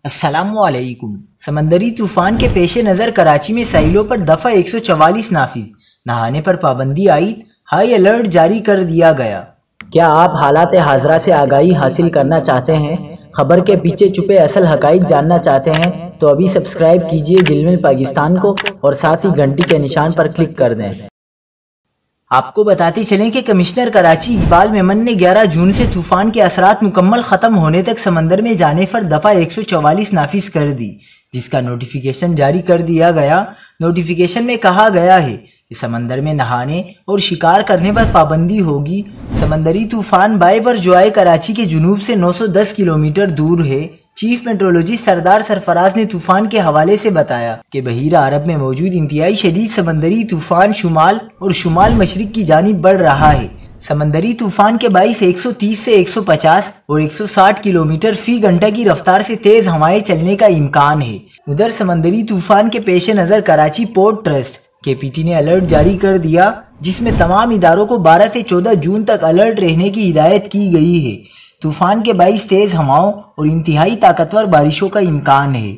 السلام علیکم۔ سمندری طوفان کے پیش نظر کراچی میں ساحلوں پر دفعہ 144 نافذ، نہانے پر پابندی عائد، ہائی الرٹ جاری کر دیا گیا۔ کیا آپ حالات حاضرہ سے آگاہی حاصل کرنا چاہتے ہیں؟ خبر کے پیچھے چھپے اصل حقائق جاننا چاہتے ہیں تو ابھی سبسکرائب کیجئے جلمل پاکستان کو اور ساتھ ہی گھنٹی کے نشان پر کلک کر دیں۔ آپ کو بتاتے چلیں کہ کمشنر کراچی اقبال میمن نے 11 جون سے طوفان کے اثرات مکمل ختم ہونے تک سمندر میں جانے پر دفعہ 144 نافذ کر دی، جس کا نوٹیفیکیشن جاری کر دیا گیا۔ نوٹیفیکیشن میں کہا گیا ہے کہ سمندر میں نہانے اور شکار کرنے پر پابندی ہوگی۔ سمندری طوفان بائے پر جو آئے کراچی کے جنوب سے 910 کلومیٹر دور ہے۔ چیف میٹرولوجسٹ سردار سرفراز نے طوفان کے حوالے سے بتایا کہ بحیرہ عرب میں موجود انتہائی شدید سمندری طوفان شمال اور شمال مشرق کی جانب بڑھ رہا ہے۔ سمندری طوفان کے باعث 130 سے 150 اور 160 کلومیٹر فی گھنٹہ کی رفتار سے تیز ہوائیں چلنے کا امکان ہے۔ ادھر سمندری طوفان کے پیش نظر کراچی پورٹ ٹرسٹ KPT نے الرٹ جاری کر دیا، جس میں تمام اداروں کو 12 سے 14 جون تک الرٹ رہنے کی ہدایت کی گئی ہے۔ طوفان کے باعث تیز ہواؤں اور انتہائی طاقتور بارشوں کا امکان ہے۔